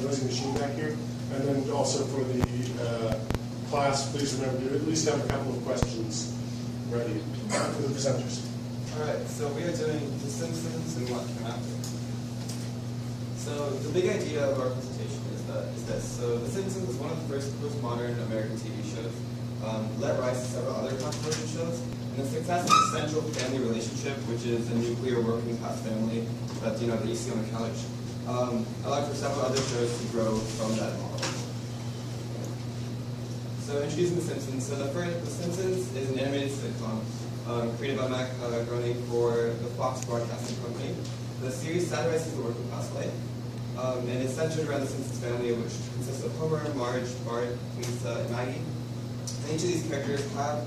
noisy machine back here. And then also for the class, please remember to at least have a couple of questions ready for the presenters. All right, so we are doing The Simpsons and what came after. So the big idea of our presentation is this. So The Simpsons is one of the first postmodern American TV shows. Let rise to several other controversial shows. And the success of the central family relationship, which is a nuclear working class family that you see on the couch, allowed for several other shows to grow from that model. So introducing The Simpsons. So The Simpsons is an animated sitcom created by Matt Groening for the Fox Broadcasting Company. The series satirizes the working class life, and is centered around the Simpsons family, which consists of Homer, Marge, Bart, Lisa, and Maggie. And each of these characters have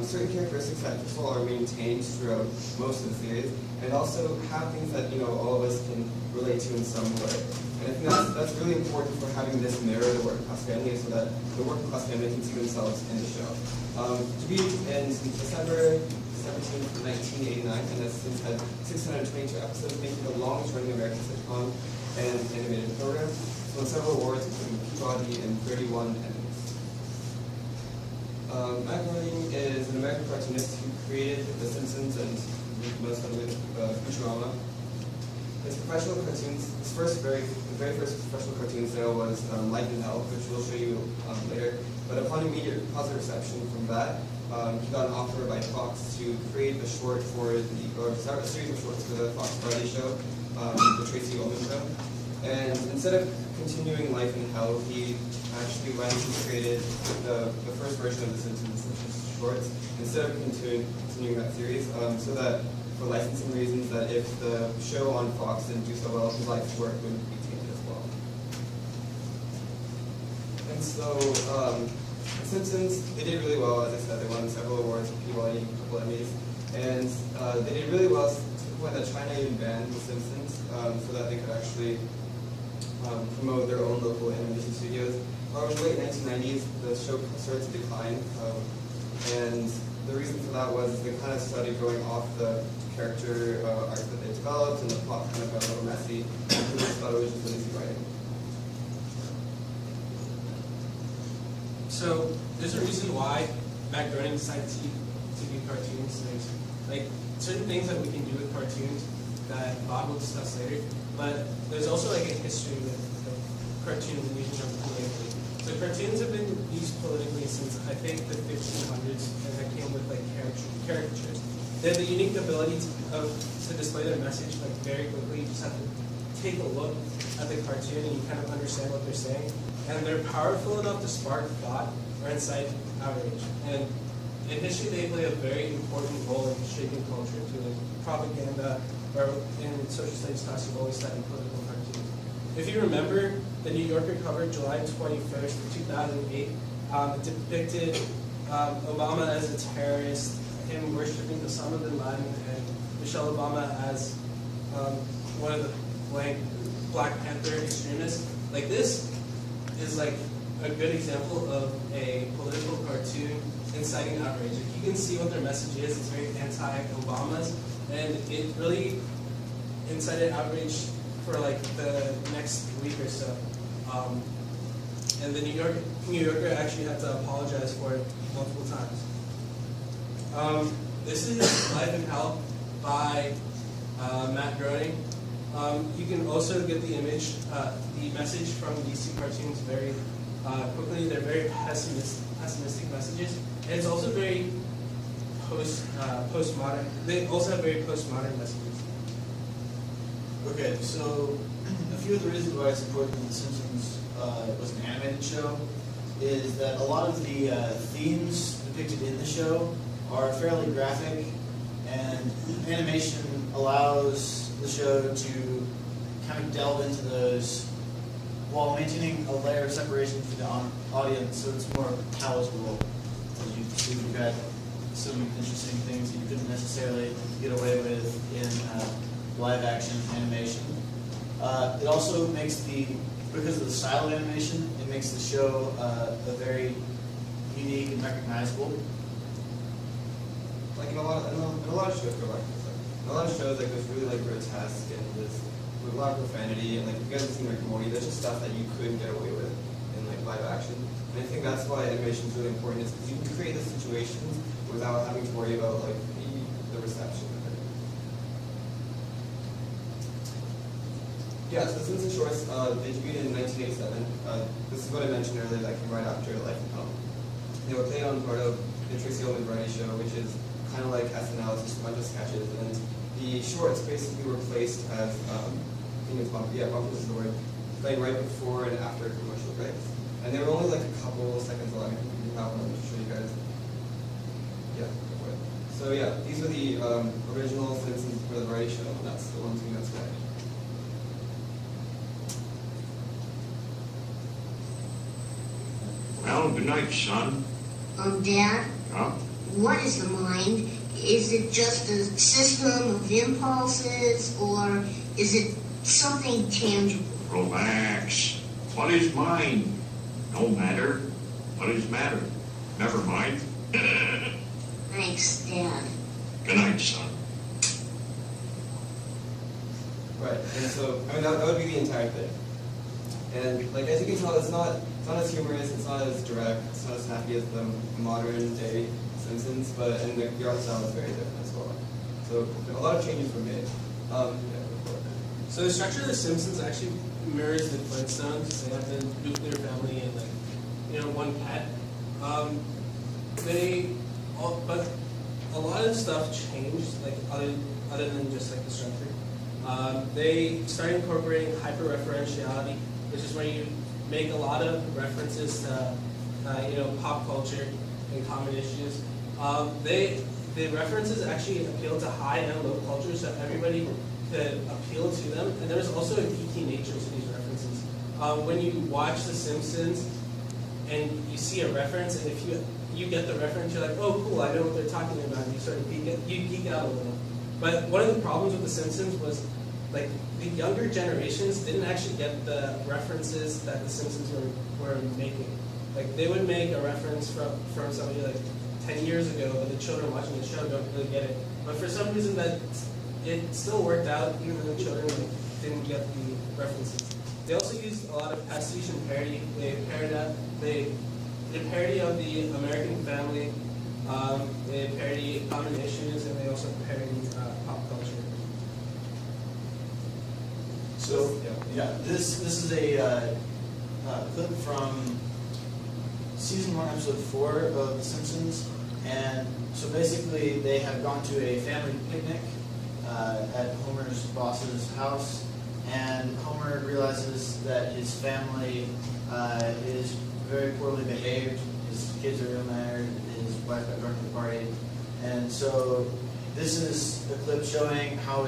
certain characteristics that, first of all, are maintained throughout most of the series, and also have things that all of us can relate to in some way. And I think that's really important for having this mirror the working class family, so that the working class family can see themselves in the show. To be in December 17th, 1989, and has since had 622 episodes, making the longest-running American sitcom and animated program. Won several awards, including Peabody and 31 Emmys. Matt Groening is an American cartoonist who created The Simpsons and most notably Futurama. His professional cartoons, the very first professional cartoon sale was Life in Hell, which we'll show you later. But upon immediate positive reception from that, he got an offer by Fox to create a short for start a series of shorts for the Fox Friday show, the Tracy Ullman show. And instead of continuing Life in Hell, he actually went and created the first version of The Simpsons shorts instead of continuing that series, so that for licensing reasons, that if the show on Fox didn't do so well, his life's work would be tainted as well. And so, The Simpsons, they did really well, as I said. They won several awards, Peabody, a couple Emmys, and they did really well to the point that China even banned The Simpsons so that they could actually promote their own local animation studios. In the late 1990s, the show started to decline, and the reason for that was they kind of started going off the character arc that they developed, and the plot kind of got a little messy, and people just thought it was just lazy writing. So there's a reason why Matt Groening decided to do cartoons. There's like certain things that we can do with cartoons that Bob will discuss later, but there's also like a history with cartoons and using them politically. So cartoons have been used politically since I think the 1500s, and that came with like caricatures. They have the unique ability to display their message like very quickly. You just have to take a look at the cartoon and you kind of understand what they're saying. And they're powerful enough to spark thought or incite outrage. And in history, they play a very important role in shaping culture through like propaganda, or in social studies class, you've always studied political cartoons. If you remember, the New Yorker cover, July 21st, 2008, it depicted Obama as a terrorist, him worshiping Osama bin Laden, and Michelle Obama as one of the Black Panther extremists. Like this is like a good example of a political cartoon inciting outrage. Like you can see what their message is. It's very anti-Obama's, and it really incited outrage for like the next week or so. And the New Yorker actually had to apologize for it multiple times. This is Life in Hell by Matt Groening. You can also get the message from these two cartoons very quickly. They're very pessimistic messages, and it's also very postmodern. They also have very postmodern messages. Okay, so a few of the reasons why it's important that The Simpsons was an animated show is that a lot of the themes depicted in the show are fairly graphic, and animation allows the show to kind of delve into those while maintaining a layer of separation from the audience, so it's more palatable. As you see, we've got some interesting things that you couldn't necessarily get away with in live-action animation. It also makes because of the style of animation, it makes the show a very unique and recognizable. Like in a lot of shows, like this really like grotesque and this with a lot of profanity, and like if you guys have seen Rick and Morty, there's just stuff that you couldn't get away with in like live action. And I think that's why animation is really important, is because you can create the situations without having to worry about like the reception of it. Yeah, so Simpsons shorts debuted in 1987. This is what I mentioned earlier, that came right after Life and Home. They were played on part of the Tracy Ullman variety show, which is kind of like SNL, it's just a bunch of sketches. And the shorts basically were placed as, I think it's bumpers, yeah, bumpers is the word, playing right before and after commercial breaks. And they were only like a couple seconds long. I think we have one to show you guys. Yeah, go for it. So yeah, these are the original Simpsons for the variety show, and that's the ones we know today. Well, good night, son. Dad, Huh? what is the mind? Is it just a system of impulses, or is it something tangible? Relax. What is mind? No matter. What is matter? Never mind. Thanks, Dad. Good night, son. Right, and so, I mean, that would be the entire thing. And, like, as you can tell, it's not as humorous, it's not as direct, it's not as snappy as the modern day Simpsons, but, and the art style is very different as well. So, a lot of changes were made. Yeah. So the structure of The Simpsons actually mirrors the Flintstones. They have the nuclear family and, like, you know, one pet. But a lot of stuff changed, like, other than just, like, the structure. They started incorporating hyper-referentiality, which is where you make a lot of references to, you know, pop culture and common issues. The references actually appeal to high and low culture, so everybody could appeal to them. And there's also a geeky nature to these references. When you watch The Simpsons and you see a reference, and if you get the reference, you're like, oh, cool, I know what they're talking about. And you sort of geek out a little. But one of the problems with The Simpsons was, like, the younger generations didn't actually get the references that The Simpsons were making. Like, they would make a reference from somebody like 10 years ago, but the children watching the show don't really get it. But for some reason, that it still worked out, even though the children didn't get the references. They also used a lot of pastiche and parody. They parody of the American family. They parody common issues, and they also parody pop culture. So, yeah, this is a clip from season 1, episode 4 of The Simpsons. And so basically, they have gone to a family picnic at Homer's boss's house, and Homer realizes that his family is very poorly behaved. His kids are ill-mannered. His wife got drunk at the party, and so this is a clip showing how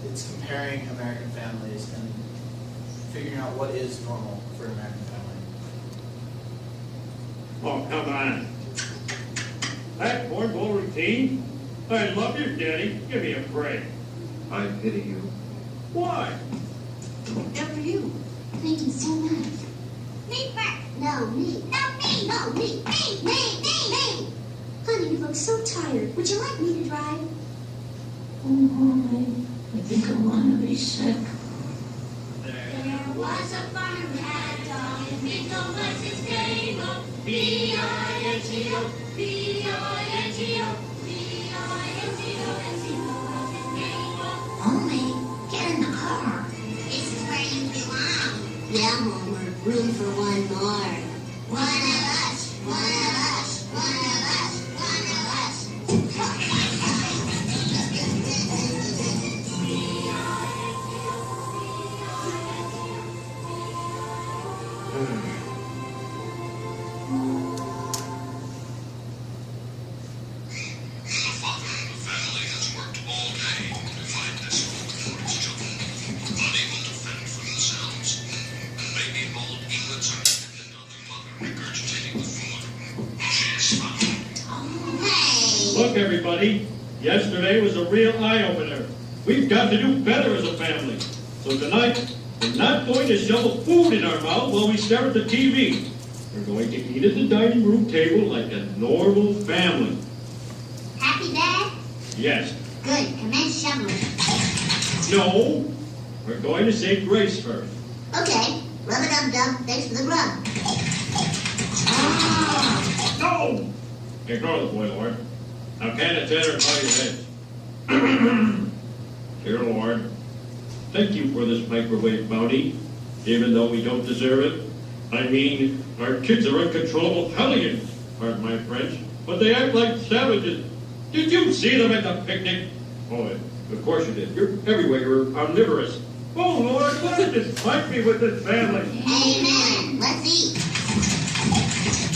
it's comparing American families and figuring out what is normal for an American family. Oh, come on. That cornball routine? I love you, Daddy. Give me a break. I pity you. Why? Good for you. Thank you so much. Me first. No, me. No, me. No, me. Me. Honey, you look so tired. Would you like me to drive? Oh, honey, I think I want to be sick. There was a farmer who had a dog, and Bingo was his name. B-I-N-G-O, B-I-N-G-o, B-I-N-G-o, and Bingo was his name. Mommy, get in the car. This is where you belong. Yeah, Homer. Room for one more. One of us. One of us. One of us. One of us. Look, everybody, yesterday was a real eye-opener. We've got to do better as a family. So tonight, we're not going to shovel food in our mouth while we stare at the TV. We're going to eat at the dining room table like a normal family. Happy, Dad? Yes. Good. Commence shoveling. No, we're going to say grace first. Okay, rub-a-dub-dub, thanks for the grub. No! Ignore the boy, Lord. Now can it 10 or 20 minutes? Dear Lord, thank you for this microwave bounty, even though we don't deserve it. I mean, our kids are uncontrollable hellions, pardon my French, but they act like savages. Did you see them at the picnic? Oh, of course you did. You're everywhere. You're omnivorous. Oh, Lord, why did this fight me with this family? Amen. Let's eat.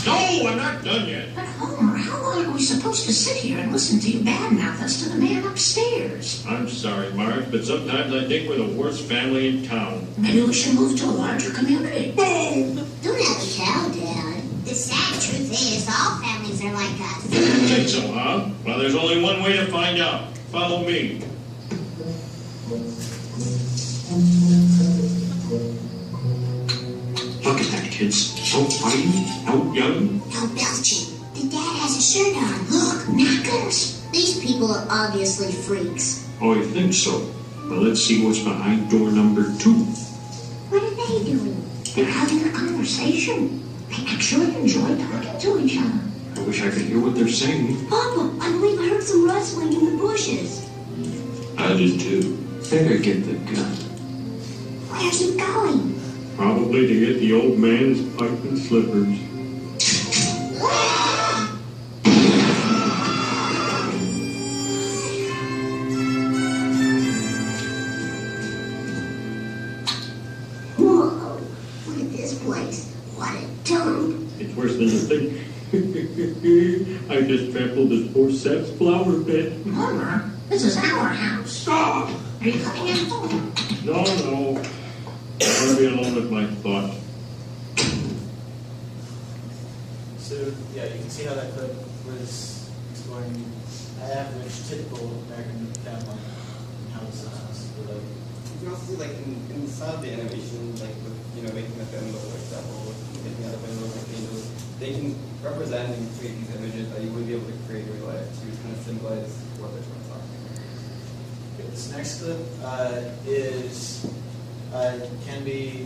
No, I'm not done yet. But Homer, how long are we supposed to sit here and listen to you badmouth us to the man upstairs? I'm sorry, Marge, but sometimes I think we're the worst family in town. Maybe we should move to a larger community. Don't have a cow, Dad. The sad truth is, all families are like us. You think so, huh? Well, there's only one way to find out. Follow me. Look at that, kids. So fighting, so young. No belching. The dad has a shirt on. Look, knackers. These people are obviously freaks. Oh, you think so? Well, let's see what's behind door number 2. What are they doing? They're having a conversation. They actually enjoy talking to each other. I wish I could hear what they're saying. Papa, I believe I heard some rustling in the bushes. I did too. Better get the gun. Where's he going? Probably to get the old man's pipe and slippers. Whoa, look at this place. What a dump. It's worse than you think. I just trampled this poor sap's flower bed. Homer, this is our house. Stop! Are you coming in home? No, no. I want to be alone with my thoughts. So, yeah, you can see how that clip was exploring an average, typical American family and how this is split up. You can also see, like, in some of the animation, like, with, making a film, for example, taking out a window, like angels, they can represent and create these images that you wouldn't be able to create in real life to kind of symbolize what they're trying to talk about. Okay, this next clip can be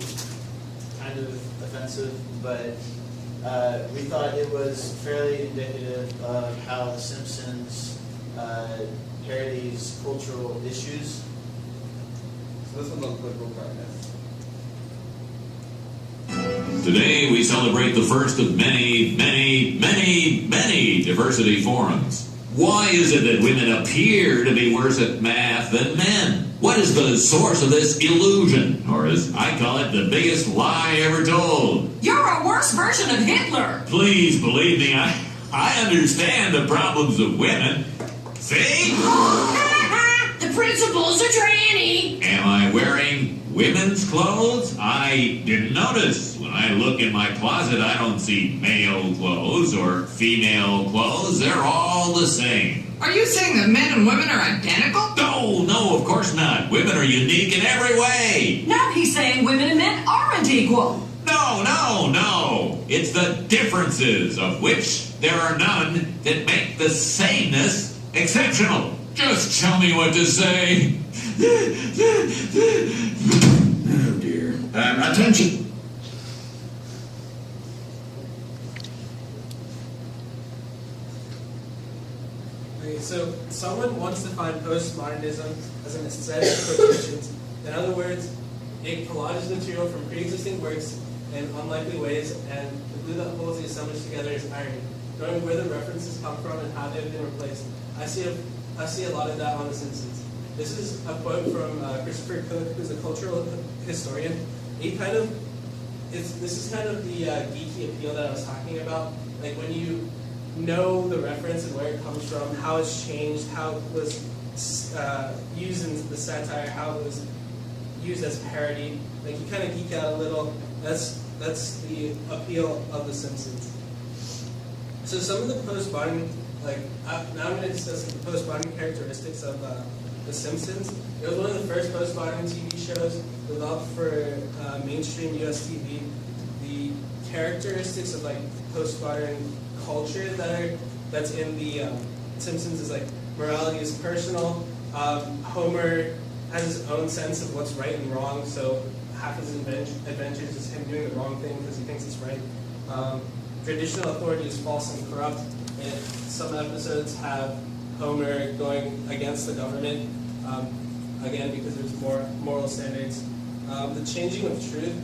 kind of offensive, but we thought it was fairly indicative of how The Simpsons parodies cultural issues. So this one's on political correctness. Today we celebrate the first of many, many, many, many diversity forums. Why is it that women appear to be worse at math than men? What is the source of this illusion? Or as I call it, the biggest lie ever told? You're a worse version of Hitler. Please believe me, I understand the problems of women. See? The principal's a tranny. Am I wearing women's clothes? I didn't notice. When I look in my closet, I don't see male clothes or female clothes. They're all the same. Are you saying that men and women are identical? No, of course not. Women are unique in every way. No, he's saying women and men aren't equal. No. It's the differences, of which there are none, that make the sameness exceptional. Just tell me what to say. Oh, dear. Attention. Okay, so someone wants to find postmodernism as an aesthetic for Christians. In other words, it collages material from pre-existing works in unlikely ways, and the glue that holds the assemblage together is iron. Knowing where the references come from and how they've been replaced, I see a lot of that on The Simpsons. This is a quote from Christopher Cook, who's a cultural historian. This is kind of the geeky appeal that I was talking about. Like when you know the reference and where it comes from, how it's changed, how it was used in the satire, how it was used as parody. Like you kind of geek out a little. That's the appeal of The Simpsons. So some of the postmodern, now I'm going to discuss the postmodern characteristics of The Simpsons. It was one of the first postmodern TV shows developed for mainstream US TV. The characteristics of postmodern culture that's in the Simpsons is morality is personal. Homer has his own sense of what's right and wrong, so half his adventures is him doing the wrong thing because he thinks it's right. Traditional authority is false and corrupt, and some episodes have Homer going against the government, again because there's more moral standards. The changing of truth